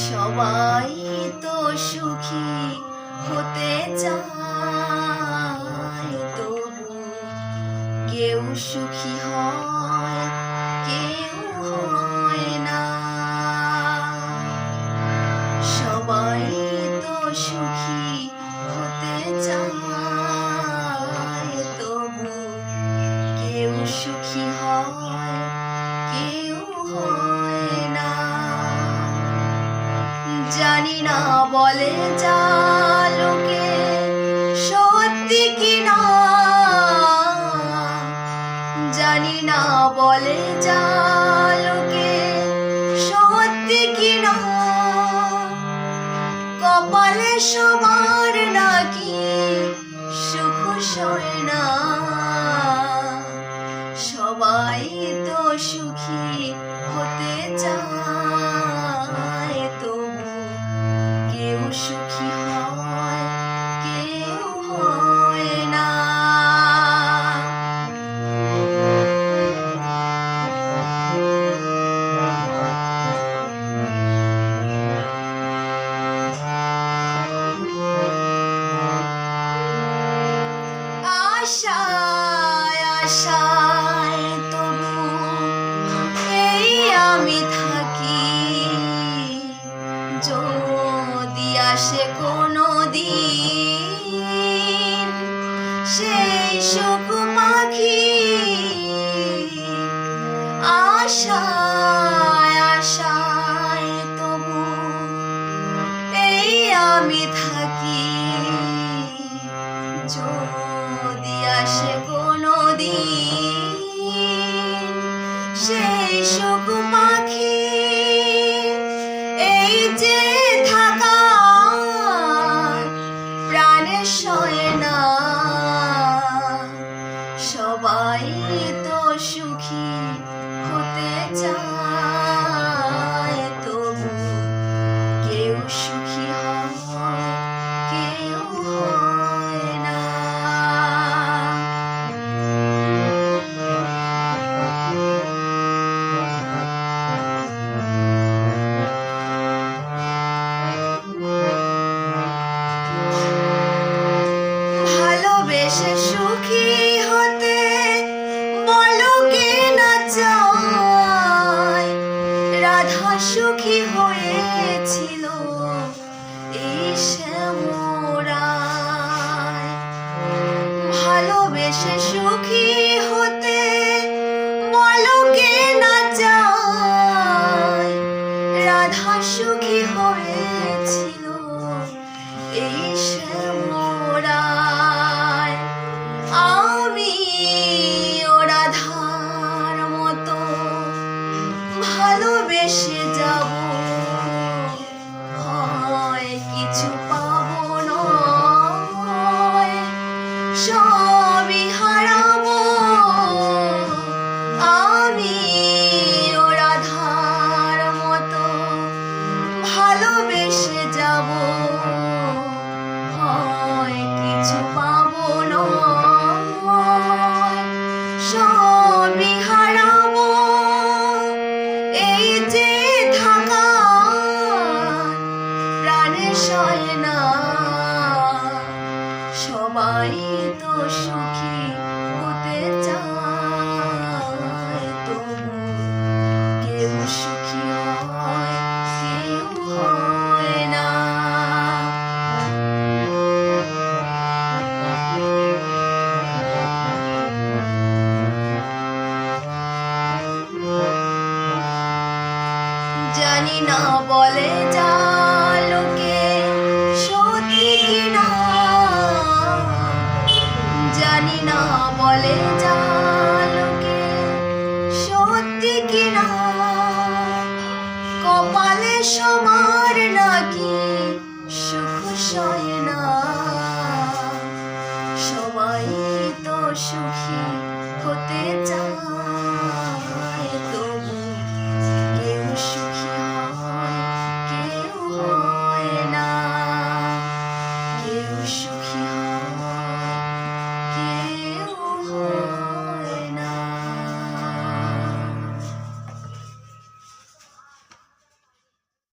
সবাই তো সুখী হতে চায়, তবু কেউ সুখী হয়, কেউ হয় না। সবাই তো সুখী হতে চায়, তবু কেউ সুখী হয়, কেউ হয় না। জানি না বলে যা লোকে সত্যি কিনা, জানি না বলে যা লোকে সত্যি কিনা। কপালে সবার নাকি সুখ সয় না। সবাই তো সুখী হতে চায়, তবু কেউ সুখী হয়, কেউ হয় না। আশায় আশায় তবু এই আমি থাকি, যদি আসে কোনো দিন সেই সুখ পাখি। আশায় আশায় তবু এই আমি থাকি, যদি আসে কোনো দিন সেই সুখ পাখি। এই যে থাকা প্রাণে সয় না। সবাই তো সুখী হতে চায়, তবু কেউ সুখী হয়, কেউ হয় না। ভালোবেসে সুখী হতে বলো কে না চায়। রাধা সুখী হয়েছিল এই শ্যামরায়। ভালোবেসে সুখী হতে বলো কে না চায়। রাধা সুখী হয়েছিল এই শ্যামরায়। আমি ও রাধার মতো ভালোবেসে যাব, হয় কিছু পাবো নয় সবই হারাবো। আমি ও রাধার মতো ভালোবেসে যাব, হয় কিছু পাবো নয় সবই হারাবো। এই যে থাকা প্রাণে সয় না। সবাই তো সুখী হতে চায়, তবু কেউ সুখী হয়, কেউ হয় না। জানি না বলে যা লোকে সত্যি কিনা, জানি না বলে যা লোকে সত্যি কিনা। কপালে সবার নাকি সুখ সয় না। সবাই তো সুখী